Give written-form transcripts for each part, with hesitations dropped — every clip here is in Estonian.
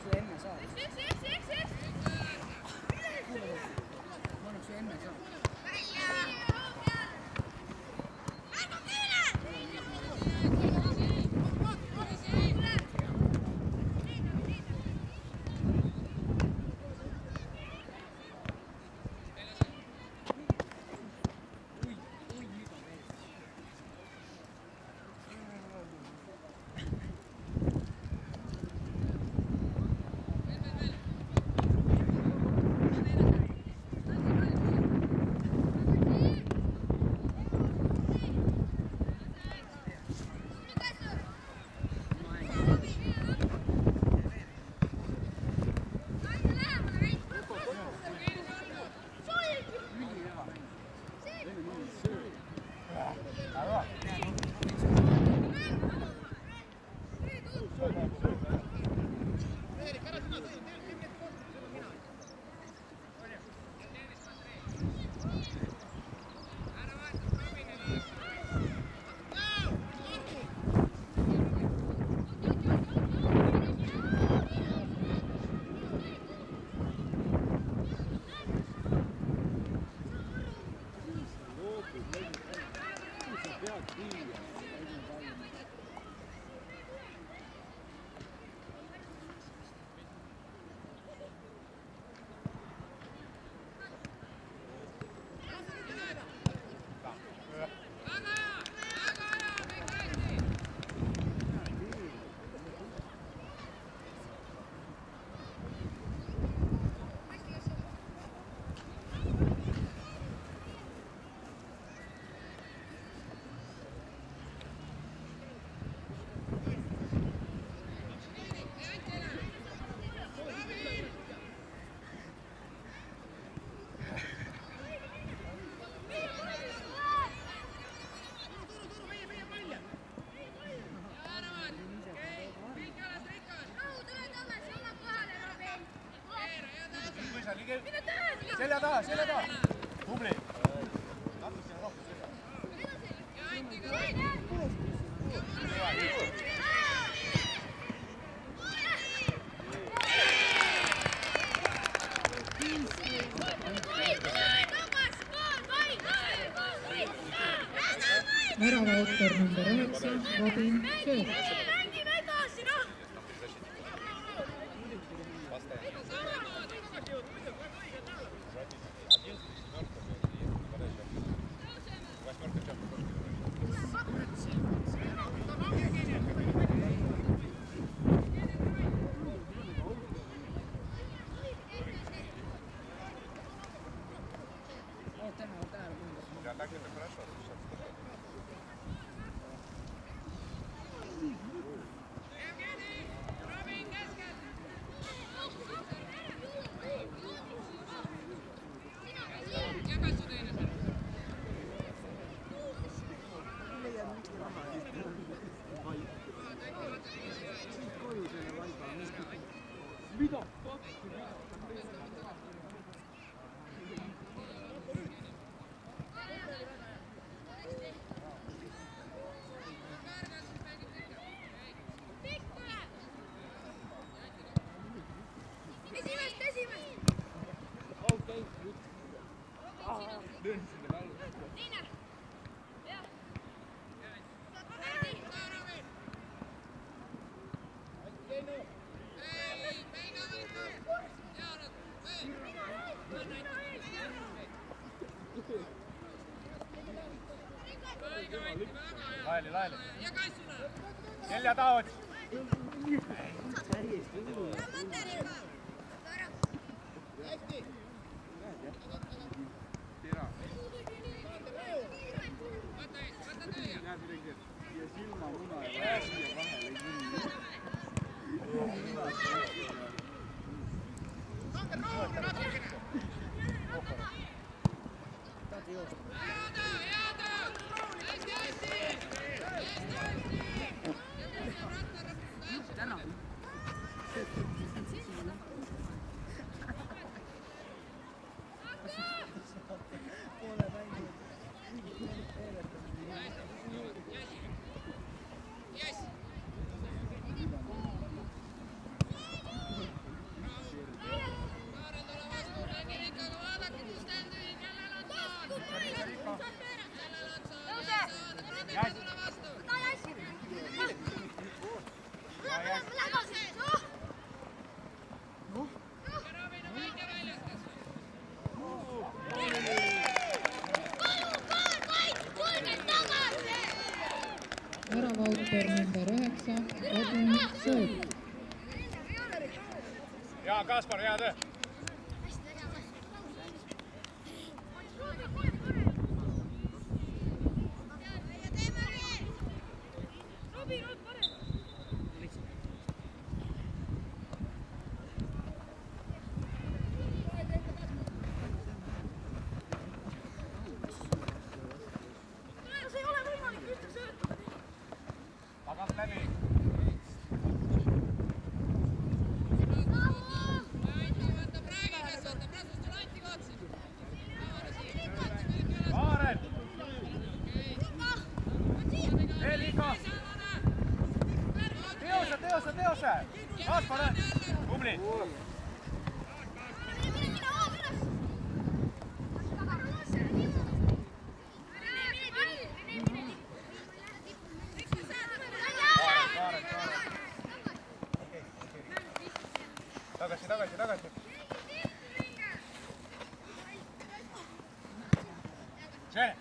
su emme saada. Ma annaks su emme saada. Selja taha, selja taha. Tubli. Natukene rohkem selja. Värava autor number 9, Robin Sööt. Laeli. Selja taha otsi. Jaa, Kaspar, hea töö! Tagant läbi! Kaarel! Liiga! Teose! Kaspar! Tubli! Tagasi! Schön!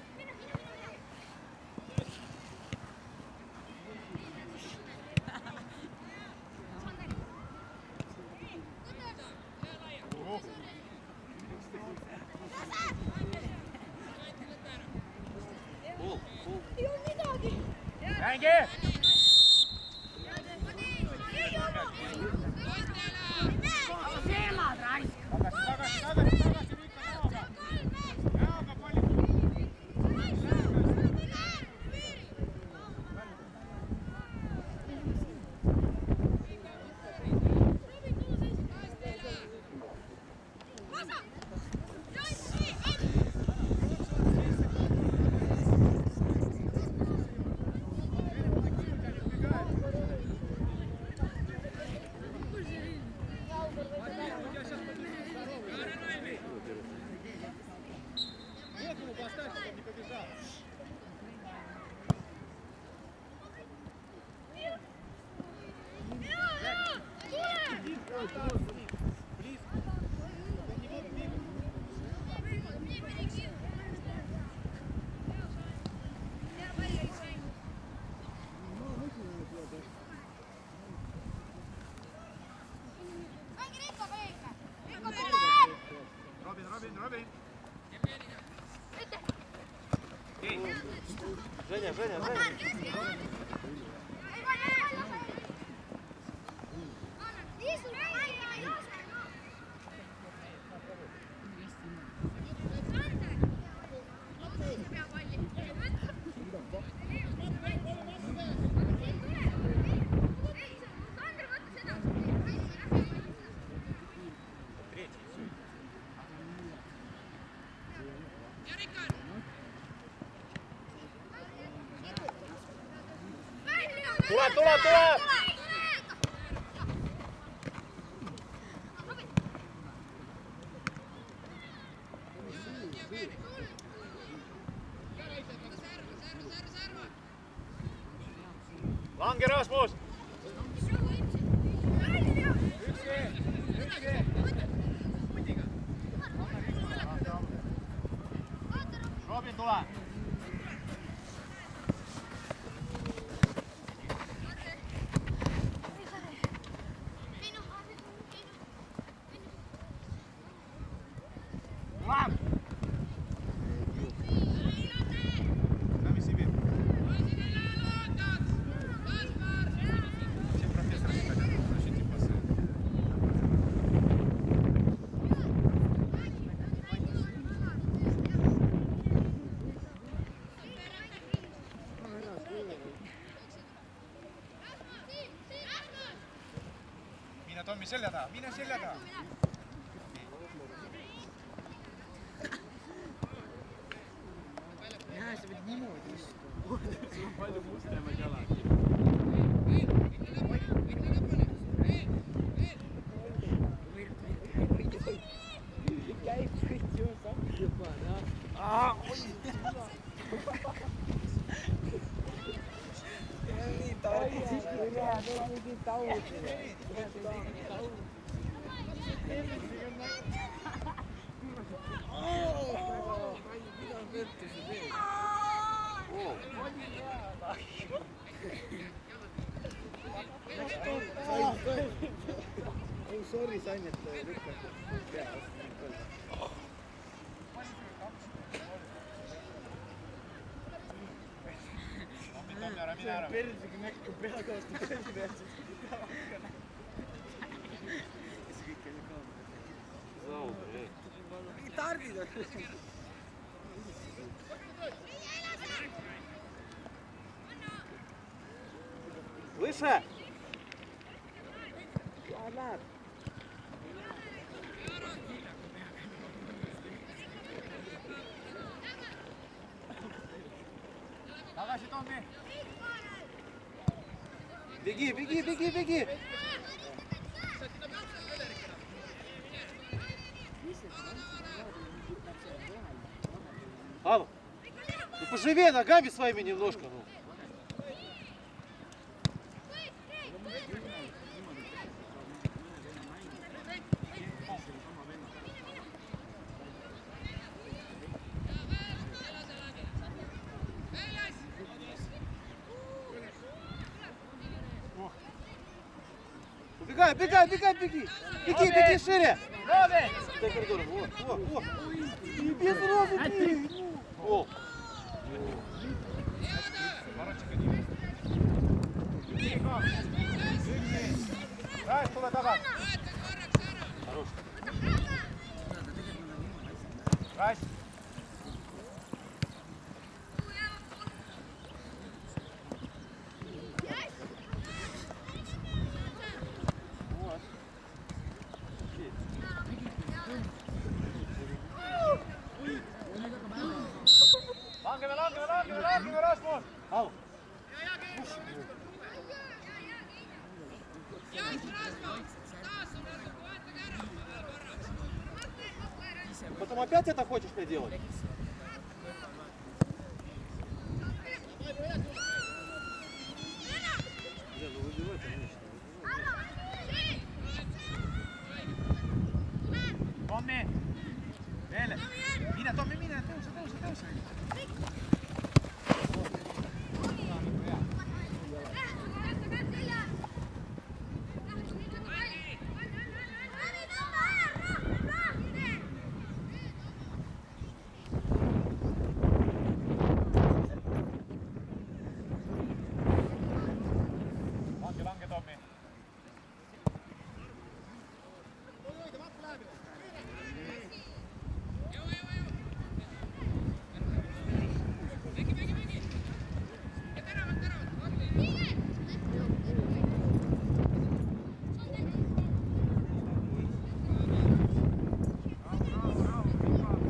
Mängi! Tagasi, Jaaga palju! Robin! Женя! Tule! Lange Rasmus! Robin, tule! Tommi selja taha, mine selja taha! Jaa, sa võid niimoodi istuda. Sul on palju mustemaid jalad. Käib kõik ju samm juba, jah. Nii taud. Norris ainult lükkab pea vastu. Persigi näkku pea kaostu persi pealt. See kõik oli kaamera. Mingi tarbid on. Выше! Läheb. Tagasi, Tommi! Беги, беги, беги, беги! Алла, ну поживее ногами своими немножко, ну. Убегай, бегай, бегай, беги! Беги, беги шире! Дай коридором, во. И без разу ты! О! Rais, tule tagasi! Хорош! Rais! Langeme, Rasmus! Алла! Потом опять это хочешь мне делать? Tommi! Veel! Mine, Tommi, mine! Tõuse! Lange, Tommi!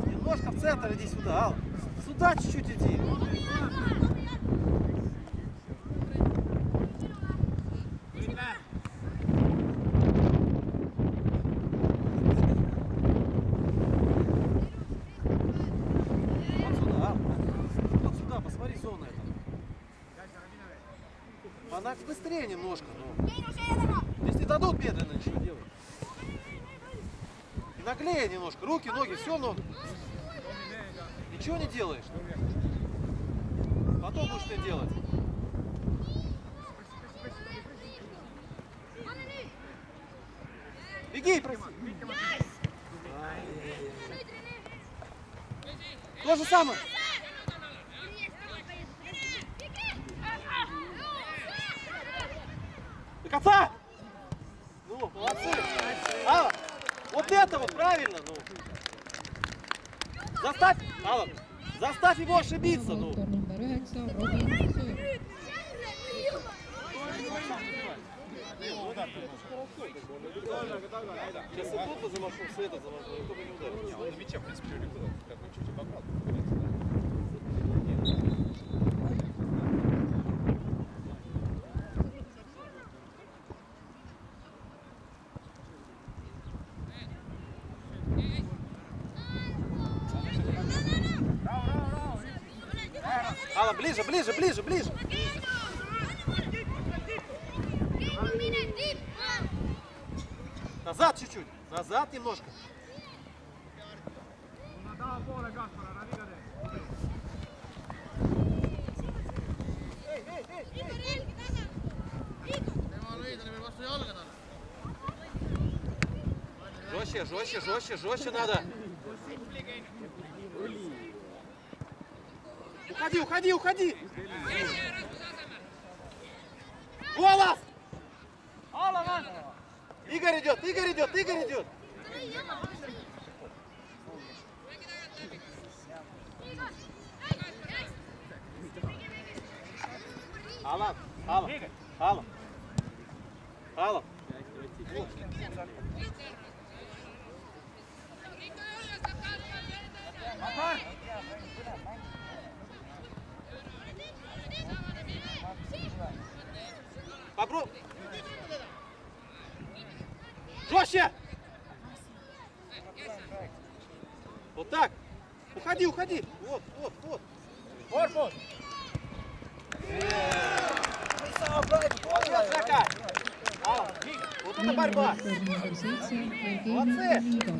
Немножко в центр иди сюда, Алла. Сюда чуть-чуть иди. Вот сюда, Алла. Вот сюда, посмотри, зона эта. Она быстрее немножко, ну. Если дадут медленно, ничего делать. И наглее немножко. Руки, ноги, все, но ничего не делаешь. Потом будешь ты делать. Беги, проси. То же самое. До конца! Ну, молодцы! Алла, вот это вот правильно, ну. Заставь, Алла, заставь его ошибиться, ну. autor number 9, Robin Söör. Сейчас и тот бы замахнулся, этот замахнулся, никто бы не ударил. Он на мяче, в принципе, легко, как бы чуть обогнал. Алла, ближе, ближе, ближе, ближе. Назад чуть-чуть, назад немножко. Жестче надо. Уходи. Голос! Игорь идет. Алан. Попробуй. Жестче. Вот так. Уходи. Вот. Корпус! Молодец, Жака. Алан, вот это борьба. Voor nummer 7, Молодцы. Evgenio Rigo.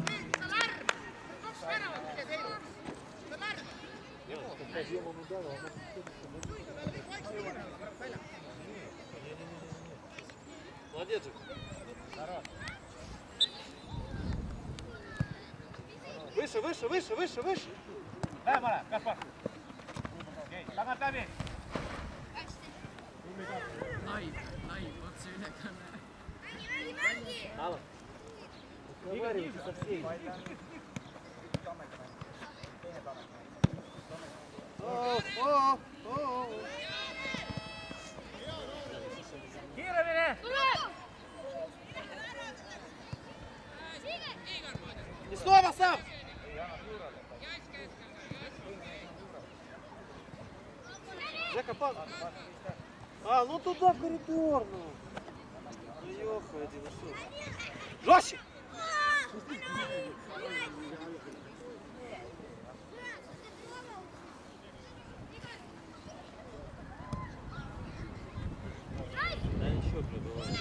Молодец, Жака. Выше. Дай, Мара, Каспар. Tangan kami. Otse ülekänne. Алан. Разговаривайте со всеми. Kiiremini! И снова сам. Жека, ну туда в коридор, ну. Ну ёхади, ну что? Жестче! Да еще пробивай.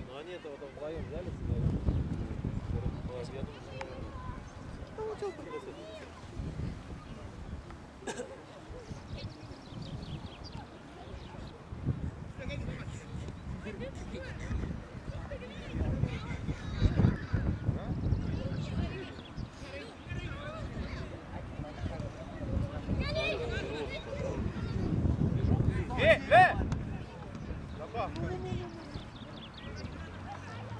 Ну они это вот вдвоем взяли, я думаю, что получил пригласить. Le!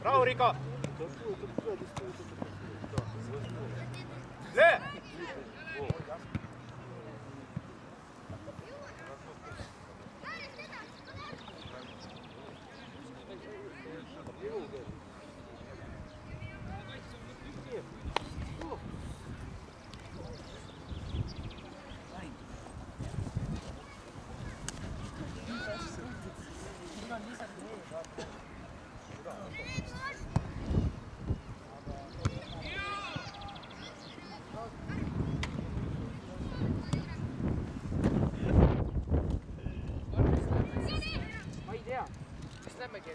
Bravo, Rico! Le! Ma idea. Questa è che